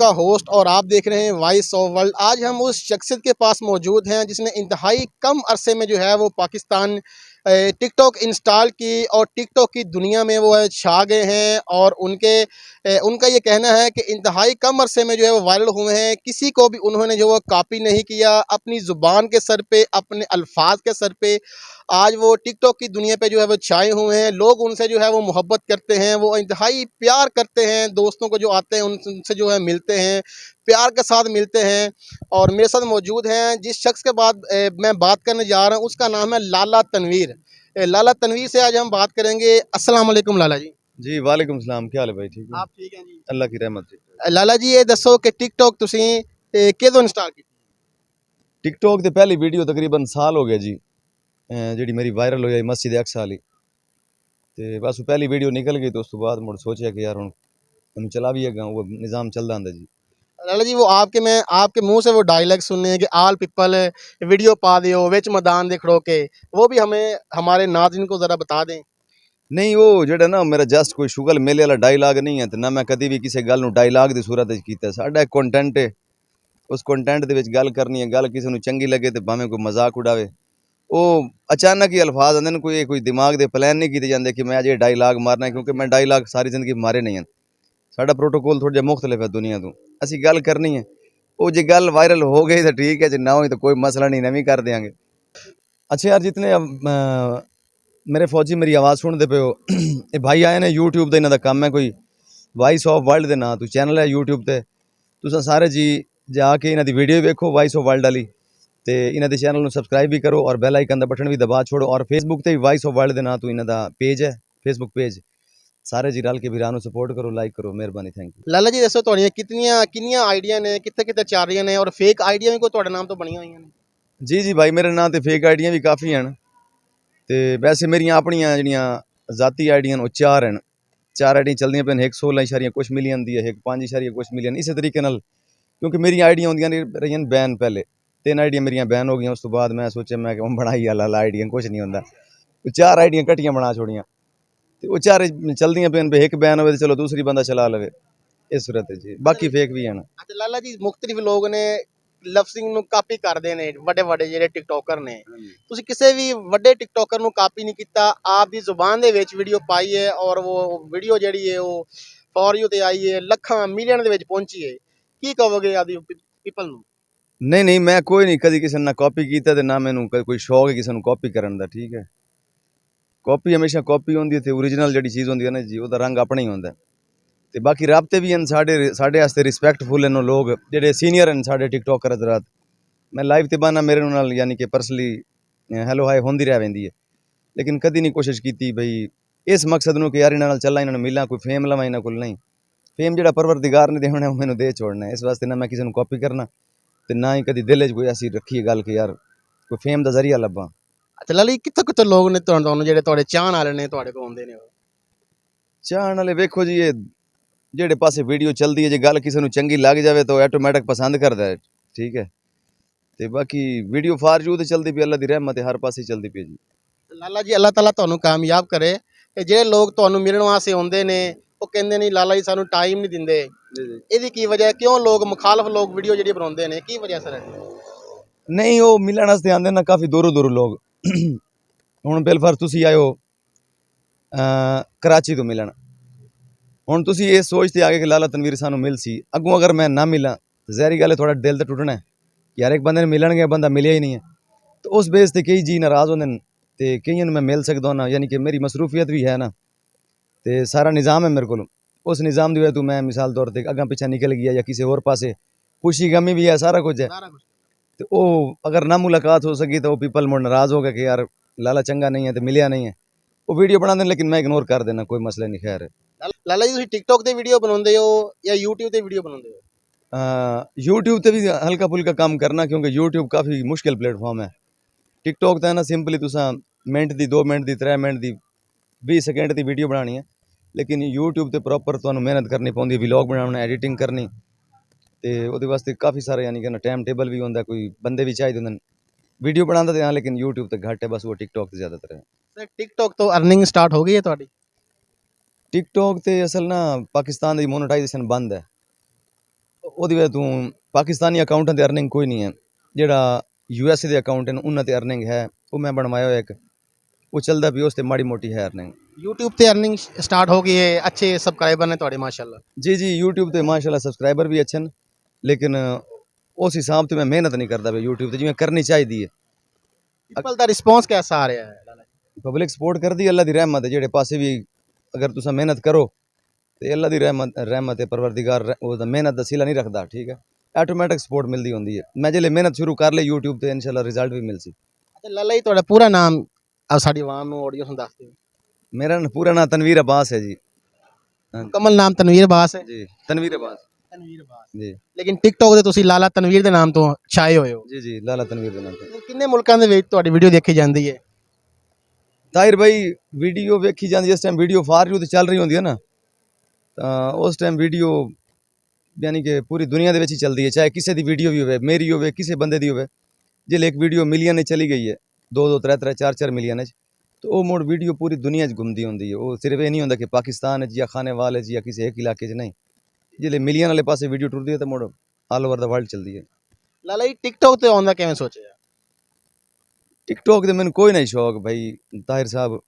का होस्ट और आप देख रहे हैं वॉइस ऑफ वर्ल्ड। आज हम उस शख्सियत के पास मौजूद हैं जिसने इंतहाई कम अरसे में जो है वो पाकिस्तान टिकटॉक इंस्टॉल की और टिकटॉक की दुनिया में वो छा गए हैं। और उनका ये कहना है कि इंतहाई कम अरसे में जो है वो वायरल हुए हैं। किसी को भी उन्होंने जो वो कॉपी नहीं किया, अपनी ज़ुबान के सर पे, अपने अल्फाज के सर पे आज वो टिकटॉक की दुनिया पे जो है वो छाए हुए हैं। लोग उनसे जो है वो मोहब्बत करते हैं, वो इंतहाई प्यार करते हैं। दोस्तों को जो आते हैं उनसे जो है मिलते हैं, प्यार के साथ मिलते हैं। और मेरे साथ मौजूद हैं जिस शख्स के बाद मैं बात करने जा रहा हूँ, उसका नाम है लाला तनवीर। लाला तनवीर से आज हम बात करेंगे। अस्सलाम वालेकुम लाला जी। जी वालेकुम सलाम, क्या हाल है भाई? ठीक है, आप ठीक हैं जी? अल्लाह की रहमत है। लाला जी ये दसो कि टिकटॉक तुसी किदों इंस्टॉल की? टिकटॉक ते पहली वीडियो तकरीबन साल हो गया जी, ਜਿਹੜੀ मेरी वायरल होई मस्जिद अक्सा वाली। ते बस वो पहली वीडियो निकल गई तो उस तो बाद मुड़ सोचा कि यार हम चला भी है वो निज़ाम चलदा आंदा जी। लाला जी वो मैं आपके मुंह से वो डायलॉग सुनने हैं कि आल पीपल वीडियो पा दियो विच मैदान दे खड़ो के, वो भी हमें हमारे नाज़रीन को ज़रा बता दें। नहीं वो जेड़ा ना मेरा जस्ट कोई शुगल मेले वाला डायलॉग नहीं है, ते ना मैं कदी भी किसी गल नूं डायलॉग दी सूरत विच कीता। साडा एक कंटेंट है, उस कंटेंट दे विच गल करनी है। गल किसी नूं चंगी लगे ते भावें कोई मजाक उड़ावे, वो अचानक ही अल्फाज आंदे ने, कोई दिमाग दे प्लान नहीं कीते जांदे कि मैं अज ये डायलॉग मारना है, क्योंकि मैं डायलॉग सारी जिंदगी मारे नहीं हैं। साडा प्रोटोकॉल थोड़ा जिहा मुख्तलिफ है दुनिया तो। असी गल करनी है, वो जे गल वायरल हो गई तो ठीक है, जे ना हुई तो कोई मसला नहीं, नवी कर देंगे। अच्छा यार, जितने मेरे फौजी मेरी आवाज़ सुनते पे हो ये भाई आए ने यूट्यूब का, इन्हों का काम है कोई वॉइस ऑफ वर्ल्ड के नाम तो चैनल है यूट्यूब पर। तुम सारे जी जाके इन्हों की वीडियो वेखो वॉइस ऑफ वर्ल्ड वाली, तो इन्हों के चैनल में सबसक्राइब भी करो और बैल आइकन का बटन भी दबा छोड़ो। और फेसबुक पर भी वॉइस ऑफ वर्ल्ड के नाम तो इन्हों का पेज है, फेसबुक पेज। सारे जी रल के वीरां नूं सपोर्ट करो, लाइक करो, मेहरबानी, थैंक यू। लाला जी दसो तुहाड़ियां कितनियां आइडिया ने, कित्थे कित्थे चल रही ने और फेक आइडिया भी कोई तुहाडे नाम तो बनिया हुई ने? जी जी भाई, मेरे नाम तो फेक आइडियाँ भी काफ़ी हैं, तो वैसे मेरिया अपनियां जड़ियाँ जाती आइडियां वो चार हैं। चार आइडियाँ चलदियां पे, एक 16 कुछ मिलियन दी है, एक 5 कुछ मिलियन। इस तरीके नाल क्योंकि मेरी आइडियां होंदियां रही बैन, पहले 3 आइडियां मेरियां बैन हो गई। उस तो बाद मैं सोचा मैं कि बनाई ला आइडियां कुछ नहीं होंदा, वो 4 आइडियां कट्टियां बना छोड़ियां, तो वो 4 चलदियां पे। एक बैन हो तो चलो दूसरी बंदा चला लवे, इस सूरत है जी। बाकी फेक भी हैं। अच्छा लाला जी मुख्तलिफ लोग ने लफ्सिंग ਨੂੰ ਕਾਪੀ ਕਰਦੇ ਨੇ, ਵੱਡੇ ਵੱਡੇ ਜਿਹੜੇ ਟਿਕਟੋਕਰ ਨੇ। ਤੁਸੀਂ ਕਿਸੇ ਵੀ ਵੱਡੇ ਟਿਕਟੋਕਰ ਨੂੰ ਕਾਪੀ ਨਹੀਂ ਕੀਤਾ, ਆਪ ਦੀ ਜ਼ੁਬਾਨ ਦੇ ਵਿੱਚ ਵੀਡੀਓ ਪਾਈ ਹੈ ਔਰ ਉਹ ਵੀਡੀਓ ਜਿਹੜੀ ਹੈ ਉਹ ਫॉर यू ਤੇ ਆਈ ਹੈ, ਲੱਖਾਂ ਮਿਲੀਅਨ ਦੇ ਵਿੱਚ ਪਹੁੰਚੀ ਹੈ। ਕੀ ਕਹੋਗੇ ਆਦੀ ਪੀਪਲ ਨੂੰ? नहीं नहीं, मैं कोई नहीं कभी किसी ने कॉपी किया, तो ना मैनू कोई शौक है किसी को कॉपी करने का, ठीक है। कॉपी हमेशा कॉपी होंदी है, ओरिजिनल जी चीज़ होंदी है ना जी, वो रंग अपना ही होंदा है। तो बाकी राबते भी हैं साढ़े वास्ते रिस्पैक्टफुल हैं लोग जेडे सीनियर हैं साढ़े टिकटॉकर हजरात। मैं लाइव ते बहाना मेरे नाल यानी कि पर्सनली हैलो हाय होंदी रह वेंदी है, लेकिन कभी नहीं कोशिश की भाई इस मकसद नूं कि यार इन्हां नाल चला, इन्हां नूं मिलां, कोई फेम लवां इन्हां कोल। नहीं, फेम जिहड़ा परवरदिगार ने देना है मैनूं दे छोड़ना है। इस वास्ते ना मैं किसी को कॉपी करना, तो ना ही कभी दिल च कोई ऐसी रखी गल कि यार कोई फेम का जरिया लब्भां। अच्छा लाला जी कित्थों कित्थों लोग ने ਤੁਹਾਨੂੰ ਜਿਹੜੇ ਤੁਹਾਡੇ ਚਾਹਣ ਵਾਲੇ ਨੇ ਤੁਹਾਡੇ ਕੋਲ ਆਉਂਦੇ ਨੇ? चाहण वाले वेखो जी, ये जेड़े पासे वीडियो चलती है, जो गल किसी को चंगी लग जाए तो ऑटोमैटिक पसंद करता है, ठीक है। तो बाकी वीडियो फॉर यू तो चलती पी, अल्लाह की रहमत है, हर पासे चलती पी जी। ਲਾਲਾ ਜੀ ਅੱਲਾਹ ਤਾਲਾ ਤੁਹਾਨੂੰ ਕਾਮਯਾਬ ਕਰੇ। ਤੇ ਜਿਹੜੇ ਲੋਕ ਤੁਹਾਨੂੰ ਮਿਲਣ ਵਾਸਤੇ ਆਉਂਦੇ ਨੇ ਉਹ ਕਹਿੰਦੇ ਨੇ ਲਾਲਾ ਜੀ ਸਾਨੂੰ ਟਾਈਮ ਨਹੀਂ ਦਿੰਦੇ, ਇਹਦੀ ਕੀ ਵਜ੍ਹਾ? ਕਿਉਂ ਲੋਕ ਮੁਖਾਲਫ ਲੋਕ ਵੀਡੀਓ ਜਿਹੜੀ ਬਣਾਉਂਦੇ ਨੇ, ਕੀ ਵਜ੍ਹਾ ਸਰ? नहीं वो मिलने वास्ते आते ना काफ़ी दूरों दूरों लोग। हुण बिलफर तुसी आए हो कराची तो मिलन, हुण तुसी ये सोचते आगे कि लाला तनवीर सानू मिल सी, अगों अगर मैं ना मिला तो जहरी गल है थोड़ा दिल तो टुटना है कि यार एक बंदे ने मिलन गया, बंदा मिलिया ही नहीं है। तो उस बेस ते कई जी नाराज़ होंदे न, ते कईयां नूं मैं मिल सकदा ना, यानी कि मेरी मसरूफियत भी है ना, तो सारा निज़ाम है मेरे को। उस निज़ाम की वजह तो मैं मिसाल तौर पर अगं पिछा निकल गया या किसी होर पासे, खुशी गमी भी है, सारा कुछ है। तो वो अगर ना मुलाकात हो सकी तो वो पीपल मुड़ नाराज़ हो गए कि यार लाला चंगा नहीं है तो मिलिया नहीं है। वो वीडियो बना दें, लेकिन मैं इग्नोर कर देना, कोई मसला नहीं, खैर है। ਲਾਲਾ ਜੀ ਤੁਸੀਂ ਟਿਕਟੌਕ ਤੇ ਵੀਡੀਓ ਬਣਾਉਂਦੇ ਹੋ ਜਾਂ YouTube ਤੇ ਵੀਡੀਓ ਬਣਾਉਂਦੇ ਹੋ? यूट्यूब ते भी हल्का फुल्का काम करना, क्योंकि यूट्यूब काफ़ी मुश्किल प्लेटफॉर्म है। टिकटॉक तो है ना सिंपली तुसा मिनट की, 2 मिनट की, 3 मिनट की, 20 सेकेंड की वीडियो बनानी है। लेकिन यूट्यूब ते प्रॉपर तुहानूं मेहनत करनी पौंदी, व्लॉग बनाना, एडिटिंग करनी, तो वो वास्ते काफ़ी सारा यानी कि ना टाइम टेबल भी होंदा, कोई बंदे भी चाहिए होंदे। वीडियो बनाता तो हाँ, लेकिन यूट्यूब तो घट है, बस वो टिकटॉक से ज़्यादातर है। ਸਰ ਟਿਕਟੌਕ ਤੋਂ ਅਰਨਿੰਗ ਸਟਾਰਟ ਹੋ ਗਈ ਹੈ ਤੁਹਾਡੀ? टिकटॉक तो असल ना पाकिस्तान की मोनेटाइजेशन बंद है। ਉਹਦੀ ਵਜ੍ਹਾ ਤੋਂ ਪਾਕਿਸਤਾਨੀ ਅਕਾਊਂਟਾਂ ਤੇ ਅਰਨਿੰਗ ਕੋਈ ਨਹੀਂ ਹੈ। ਜਿਹੜਾ ਯੂਐਸਏ ਦੇ ਅਕਾਊਂਟ ਨੇ ਉਹਨਾਂ ਤੇ ਅਰਨਿੰਗ ਹੈ, ਉਹ ਮੈਂ ਬਣਵਾਇਆ ਹੋਇਆ ਇੱਕ, ਉਹ ਚੱਲਦਾ ਵੀ ਉਸ ਤੇ ਮਾੜੀ ਮੋਟੀ ਹੈ ਅਰਨਿੰਗ। YouTube ਤੇ ਅਰਨਿੰਗ ਸਟਾਰਟ ਹੋ ਗਈ ਹੈ, ਅੱਛੇ ਸਬਸਕ੍ਰਾਈਬਰ ਨੇ ਤੁਹਾਡੇ ਮਾਸ਼ਾਅੱਲਾ। जी जी यूट्यूब ਤੇ ਮਾਸ਼ਾਅੱਲਾ ਸਬਸਕ੍ਰਾਈਬਰ ਵੀ ਅੱਛੇ ਨੇ, ਲੇਕਿਨ ਉਸ ਹਿਸਾਬ ਤੇ ਮੈਂ ਮਿਹਨਤ ਨਹੀਂ ਕਰਦਾ ਪਿਆ YouTube ਤੇ ਜਿਵੇਂ ਕਰਨੀ ਚਾਹੀਦੀ ਹੈ। ਪੀਪਲ ਦਾ ਰਿਸਪੌਂਸ कैसा आ रहा है लाला जी? ਪਬਲਿਕ ਸਪੋਰਟ ਕਰਦੀ ਹੈ, ਅੱਲਾ ਦੀ ਰਹਿਮਤ ਹੈ। ਜਿਹੜੇ ਪਾਸੇ ਵੀ ਅਗਰ ਤੁਸੀਂ ਮਿਹਨਤ ਕਰੋ ਤੇ ਅੱਲਾ ਦੀ ਰਹਿਮਤ ਹੈ, ਪਰਵਰਦੀਗਾਰ ਉਹਦਾ ਮਿਹਨਤ ਦਾ ਸਿਲਾ ਨਹੀਂ ਰੱਖਦਾ, ਠੀਕ ਹੈ। ਆਟੋਮੈਟਿਕ ਸਪੋਰਟ ਮਿਲਦੀ ਹੁੰਦੀ ਹੈ। ਮੈਂ ਜਿਹੜੇ ਮਿਹਨਤ ਸ਼ੁਰੂ ਕਰ ਲਈ YouTube ਤੇ ਇਨਸ਼ਾਅੱਲਾ ਰਿਜ਼ਲਟ ਵੀ ਮਿਲ ਸੀ। ਅੱਛਾ ਲਾਲਾ ਜੀ, ਤੁਹਾਡਾ ਪੂਰਾ ਨਾਮ ਸਾਡੀ ਆਵਾਮ ਨੂੰ ਆਡੀਅנס ਨੂੰ ਦੱਸ ਦਿਓ। ਮੇਰਾ ਪੂਰਾ ਨਾਮ ਤਨਵੀਰ ਅब्बास है जी। ਮੁਕੰਮਲ ਨਾਮ ਤਨਵੀਰ ਅब्बास ਹੈ। जी तनवीर अब्बास ਤਨਵੀਰ ਅब्बास, जी ਲੇਕਿਨ ਟਿਕਟੌਕ ਤੇ ਤੁਸੀਂ ਲਾਲਾ ਤਨਵੀਰ ਦੇ ਨਾਮ ਤੋਂ ਛਾਏ ਹੋਏ ਹੋ। जी जी लाला तनवीर ਦੇ ਨਾਮ ਤੇ। ਕਿੰਨੇ ਮੁਲਕਾਂ ਦੇ ਵਿੱਚ ਤੁਹਾਡੀ ਵੀਡੀਓ ਦੇਖੀ ਜਾਂਦੀ ਹੈ? ਤਾਹਿਰ ਭਾਈ ਵੀਡੀਓ ਵੇਖੀ ਜਾਂਦੀ ਇਸ ਟਾਈਮ ਵੀਡੀਓ ਫਾਰ ਯੂ ਤੇ ਚੱਲ ਰਹੀ ਹੁੰਦੀ ਹੈ ਨਾ, ਤਾਂ ਉਸ ਟਾਈਮ ਵੀਡੀਓ ਯਾਨੀ ਕਿ ਪੂਰੀ ਦੁਨੀਆ ਦੇ ਵਿੱਚ ਹੀ ਚੱਲਦੀ ਹੈ। ਚਾਹੇ ਕਿਸੇ ਦੀ ਵੀਡੀਓ ਵੀ ਹੋਵੇ, ਮੇਰੀ ਹੋਵੇ, ਕਿਸੇ ਬੰਦੇ ਦੀ ਹੋਵੇ। ਜੇ ਇੱਕ ਵੀਡੀਓ ਮਿਲੀਅਨ ਨੇ ਚਲੀ ਗਈ ਹੈ, 2-2 3-3 4-4 ਮਿਲੀਅਨ ਚ, ਤਾਂ ਉਹ ਮੁੜ ਵੀਡੀਓ ਪੂਰੀ ਦੁਨੀਆ 'ਚ ਘੁੰਮਦੀ ਹੁੰਦੀ ਹੈ। ਉਹ ਸਿਰਫ ਇਹ ਨਹੀਂ ਹੁੰਦਾ ਕਿ ਪਾਕਿਸਤਾਨ 'ਚ ਜਾਂ ਖਾਨੇਵਾਲ 'ਚ ਜਾਂ ਕਿਸੇ ਇੱਕ ਇਲਾਕੇ 'ਚ ਨਹੀਂ। ਜੇ ਮਿਲੀਅਨ ਵਾਲੇ ਪਾਸੇ ਵੀਡੀਓ ਟੁਰਦੀ ਹੈ ਤਾਂ ਮੁੜ ਆਲ ਓਵਰ ਦਾ ਵਰਲਡ ਚੱਲਦੀ ਹੈ। ਲਾਲਾ ਜੀ ਟਿਕਟੌਕ ਤੇ ਆਉਣ ਦਾ ਕਿਵੇਂ ਸੋਚਿਆ? ਟਿਕਟੌਕ ਤੇ ਮੈਨੂੰ ਕੋਈ ਨਹੀਂ ਸ਼ੌਕ ਭਾਈ ਤਾਹਿਰ ਸਾਹਿਬ।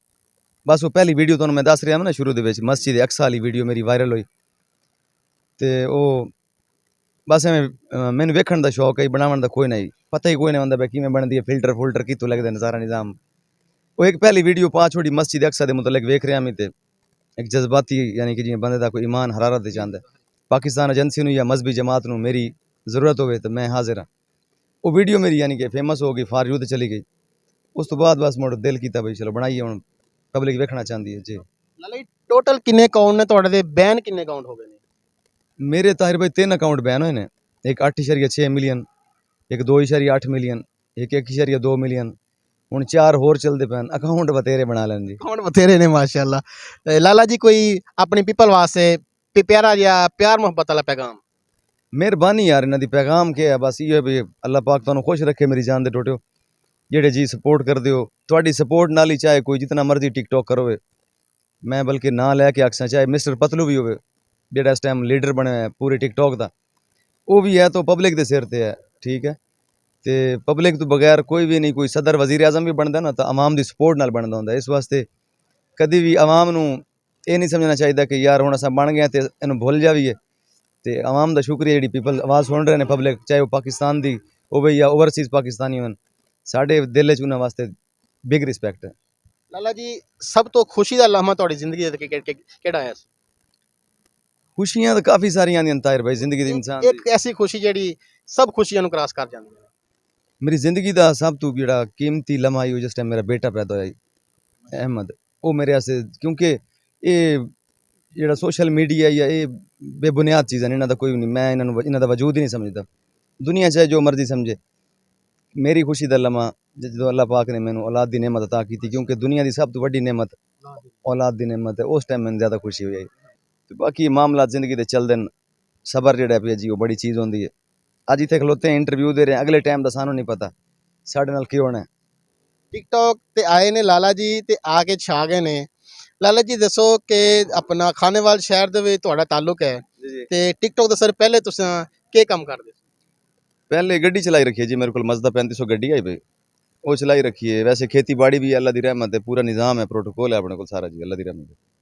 ਬਸ ਉਹ ਪਹਿਲੀ ਵੀਡੀਓ ਤੁਹਾਨੂੰ ਮੈਂ ਦੱਸ ਰਿਹਾ ਹਾਂ ਨਾ ਸ਼ੁਰੂ ਦੇ ਵਿੱਚ, ਮਸਜਿਦ ਅਕਸਾ ਵਾਲੀ ਵੀਡੀਓ ਮੇਰੀ ਵਾਇਰਲ ਹੋਈ, ਤੇ ਉਹ ਬਸ ਐਵੇਂ ਮੈਨੂੰ ਵੇਖਣ ਦਾ ਸ਼ੌਕ ਹੈ, ਬਣਾਉਣ ਦਾ ਕੋਈ ਨਹੀਂ, ਪਤਾ ਹੀ ਕੋਈ ਨਹੀਂ ਹੁੰਦਾ ਕਿਵੇਂ ਬਣਦੀ ਹੈ, ਫਿਲਟਰ ਕਿੱਥੋਂ ਲੱਗਦੇ ਨੇ, ਸਾਰਾ ਨਿਜ਼ਾਮ। ਉਹ ਇੱਕ ਪਹਿਲੀ ਵੀਡੀਓ ਪਾ ਛੋੜੀ ਮਸਜਿਦ ਅਕਸਾ ਦੇ ਮੁਤਲਕ ਵੇਖ ਰਿਹਾ ਮੈਂ, ਤੇ ਇੱਕ ਜਜ਼ਬਾਤੀ ਯਾਨੀ ਕਿ ਜਿਵੇਂ ਬੰਦੇ ਦਾ ਕੋਈ ਈਮਾਨ ਹਰਾਰਤ ਚ ਆਉਂਦਾ, ਪਾਕਿਸਤਾਨ ਏਜੰਸੀ ਨੂੰ ਜਾਂ ਮਜ਼ਹਬੀ ਜਮਾਤ ਨੂੰ ਮੇਰੀ ਜ਼ਰੂਰਤ ਹੋਵੇ ਤਾਂ ਮੈਂ ਹਾਜ਼ਰ ਹਾਂ। ਉਹ ਵੀਡੀਓ ਮੇਰੀ ਯਾਨੀ ਕਿ ਫੇਮਸ ਹੋ ਗਈ, ਫਾਰ ਯੂ ਤੇ ਚਲੀ ਗਈ। ਉਸ ਤੋਂ ਬਾਅਦ ਬਸ ਮੁੜ ਦਿਲ ਕੀਤਾ ਬਈ ਚਲੋ ਬਣਾਈਏ, ਹੁਣ ਪਬਲਿਕ ਵੇਖਣਾ ਚਾਹੁੰਦੀ ਹੈ ਜੀ। ਲਾਲਾ ਜੀ ਟੋਟਲ ਕਿੰਨੇ ਅਕਾਊਂਟ ਨੇ ਤੁਹਾਡੇ ਦੇ? ਬੈਨ ਕਿੰਨੇ ਅਕਾਊਂਟ ਹੋ ਗਏ ਨੇ? ਮੇਰੇ ਤਾਹਿਰ ਭਾਈ 3 ਅਕਾਊਂਟ ਬੈਨ ਹੋਏ ਨੇ। ਇੱਕ 8.6 ਮਿਲੀਅਨ, ਇੱਕ 2.8 ਮਿਲੀਅਨ, ਇੱਕ 1.2 ਮਿਲੀਅਨ, ਹੁਣ 4 ਹੋਰ ਚੱਲਦੇ ਪੈਣ। ਅਕਾਊਂਟ ਬਤੇਰੇ ਬਣਾ ਲੈਣ ਜੀ। ਅਕਾਊਂਟ ਬਥੇਰੇ ਨੇ ਮਾਸ਼ਾਅੱਲਾ। ਲਾਲਾ ਜੀ ਕੋਈ ਆਪਣੀ ਪੀਪਲ ਵਾਸਤੇ ਪਿਆਰਾ ਜਿਹਾ ਪਿਆਰ ਮੁਹੱਬਤ ਵਾਲਾ ਪੈਗਾਮ? ਮਿਹਰਬਾਨੀ ਯਾਰ, ਇਹਨਾਂ ਦੀ ਪੈਗਾਮ ਕੀ ਹੈ, ਬਸ ਇਹ ਹੈ ਵੀ ਅੱਲਾਹ ਪਾਕ ਤੁਹਾਨੂੰ ਖੁਸ਼ ਰੱਖੇ ਮੇਰੀ ਜਾਨ ਦੇ ਟੋਟਿਓ। ਜਿਹੜੇ ਜੀ ਸਪੋਰਟ ਕਰਦੇ ਹੋ, ਤੁਹਾਡੀ ਸਪੋਰਟ ਨਾਲ ਹੀ ਚਾਹੇ ਕੋਈ ਜਿਤਨਾ ਮਰਜ਼ੀ ਟਿਕਟੌਕ ਕਰੋਵੇ। ਮੈਂ ਬਲਕਿ ਨਾਂ ਲੈ ਕੇ ਆਖਸਾਂ, ਚਾਹੇ ਮਿਸਟਰ ਪਤਲੂ ਵੀ ਹੋਵੇ ਜਿਹੜਾ ਇਸ ਟਾਈਮ ਲੀਡਰ ਬਣਿਆ ਹੈ ਪੂਰੇ ਟਿਕਟੌਕ ਦਾ, ਉਹ ਵੀ ਹੈ ਤਾਂ ਪਬਲਿਕ ਦੇ ਸਿਰ ਤੇ ਹੈ, ਠੀਕ ਹੈ। ਤੇ ਪਬਲਿਕ ਤੋਂ ਬਗੈਰ ਕੋਈ ਵੀ ਨਹੀਂ, ਕੋਈ ਸਦਰ ਵਜ਼ੀਰ ਆਜ਼ਮ ਵੀ ਬਣਦਾ ਨਾ ਤਾਂ ਆਵਾਮ ਦੀ ਸਪੋਰਟ ਨਾਲ ਬਣਦਾ ਹੁੰਦਾ। ਇਸ ਵਾਸਤੇ ਕਦੀ ਵੀ ਆਵਾਮ ਨੂੰ ਇਹ ਨਹੀਂ ਸਮਝਣਾ ਚਾਹੀਦਾ ਕਿ ਯਾਰ ਹੁਣ ਅਸਾਂ ਬਣ ਗਏ ਤੇ ਇਹਨੂੰ ਭੁੱਲ ਜਾਵੀਏ। ਤੇ ਆਵਾਮ ਦਾ ਸ਼ੁਕਰੀਆ ਜਿਹੜੀ ਪੀਪਲ ਆਵਾਜ਼ ਸੁਣ ਰਹੇ ਨੇ ਪਬਲਿਕ, ਚਾਹੇ ਉਹ ਪਾਕਿਸਤਾਨ ਦੀ ਹੋਵੇ ਜਾਂ ਓਵਰਸੀਜ਼ ਪਾਕਿਸਤਾਨੀ ਹੋਣ, ਸਾਡੇ ਦਿਲ 'ਚ ਉਹਨਾਂ ਵਾਸਤੇ ਬਿਗ ਰਿਸਪੈਕਟ ਹੈ। ਲਾਲਾ ਜੀ ਸਭ ਤੋਂ ਖੁਸ਼ੀ ਦਾ ਲਮਹਾ ਤੁਹਾਡੀ ਜ਼ਿੰਦਗੀ ਦੇ ਕਿਹੜਾ ਆਇਆ ਸੀ? ਖੁਸ਼ੀਆਂ ਤਾਂ ਕਾਫੀ ਸਾਰੀਆਂ ਆਉਂਦੀਆਂ ਤਾਹਿਰ ਭਾਈ ਜ਼ਿੰਦਗੀ ਦੀ ਇਨਸਾਨ ਇੱਕ ਐਸੀ ਖੁਸ਼ੀ ਜਿਹੜੀ ਸਭ ਖੁਸ਼ੀਆਂ ਨੂੰ ਕ੍ਰਾਸ ਕਰ ਜਾਂਦੀ ਹੈ। ਮੇਰੀ ਜ਼ਿੰਦਗੀ ਦਾ ਸਭ ਤੋਂ ਜਿਹੜਾ ਕੀਮਤੀ ਲਮਹਾ ਹੀ ਜਿਸ ਟਾਈਮ ਮੇਰਾ ਬੇਟਾ ਪੈਦਾ ਹੋਇਆ ਜੀ, ਅਹਿਮਦ। ਉਹ ਮੇਰੇ ਵਾਸਤੇ, ਕਿਉਂਕਿ ਇਹ ਜਿਹੜਾ ਸੋਸ਼ਲ ਮੀਡੀਆ ਜਾਂ ਇਹ ਬੇਬੁਨਿਆਦ ਚੀਜ਼ਾਂ ਨੇ, ਇਹਨਾਂ ਦਾ ਕੋਈ ਨਹੀਂ, ਮੈਂ ਇਹਨਾਂ ਦਾ ਵਜੂਦ ਹੀ ਨਹੀਂ ਸਮਝਦਾ। ਦੁਨੀਆ ਚਾਹੇ ਜੋ ਮਰਜ਼ੀ ਸਮਝੇ, ਮੇਰੀ ਖੁਸ਼ੀ ਦਾ ਲਮਹਾ ਜਦੋਂ ਅੱਲਾਹ ਪਾਕ ਨੇ ਮੈਨੂੰ ਔਲਾਦ ਦੀ ਨਿਅਮਤ ਅਤਾ ਕੀਤੀ, ਕਿਉਂਕਿ ਦੁਨੀਆ ਦੀ ਸਭ ਤੋਂ ਵੱਡੀ ਨਿਅਮਤ ਔਲਾਦ ਦੀ ਨਿਅਮਤ ਹੈ। ਉਸ ਟਾਈਮ ਮੈਨੂੰ ਜ਼ਿਆਦਾ ਖੁਸ਼ੀ ਹੋਈ। ਤੇ ਬਾਕੀ ਮਾਮਲਾਤ ਜ਼ਿੰਦਗੀ ਦੇ ਚੱਲਦੇ ਨੇ, ਸਬਰ ਜਿਹੜਾ ਪਿਆ ਜੀ ਉਹ ਬੜੀ ਚੀਜ਼ ਹੁੰਦੀ ਹੈ। ਅੱਜ ਇੱਥੇ ਖਲੋਤੇ ਇੰਟਰਵਿਊ ਦੇ ਰਹੇ, ਅਗਲੇ ਟਾਈਮ ਦਾ ਸਾਨੂੰ ਨਹੀਂ ਪਤਾ ਸਾਡੇ ਨਾਲ ਕੀ ਹੋਣਾ। ਟਿਕਟੌਕ ਤੇ ਆਏ ਨੇ ਲਾਲਾ ਜੀ ਤੇ ਆ ਕੇ ਛਾ ਗਏ ਨੇ। ਲਾਲਾ ਜੀ ਦੱਸੋ ਕਿ ਆਪਣਾ ਖਾਨੇਵਾਲ ਸ਼ਹਿਰ ਦੇ ਵਿੱਚ ਤੁਹਾਡਾ ਤਾਲੁਕ ਹੈ, ਤੇ ਟਿਕਟੌਕ ਦੇ ਸਰ ਪਹਿਲੇ ਤੁਸੀਂ ਕੀ ਕੰਮ ਕਰਦੇ ਸੀ? ਪਹਿਲੇ ਗੱਡੀ ਚਲਾਈ ਰੱਖੀ ਹੈ ਜੀ, ਮੇਰੇ ਕੋਲ ਮਜ਼ਦਾ 3500 ਗੱਡੀ ਆਈ ਭਾਈ, ਉਹ ਚਲਾਈ ਰੱਖੀ ਹੈ। ਵੈਸੇ ਖੇਤੀਬਾੜੀ ਵੀ ਅੱਲਾ ਦੀ ਰਹਿਮਤ ਹੈ, ਪੂਰਾ ਨਿਜ਼ਾਮ ਹੈ, प्रोटोकॉल है अपने को सारा जी, अल्लाह दी रहमत है।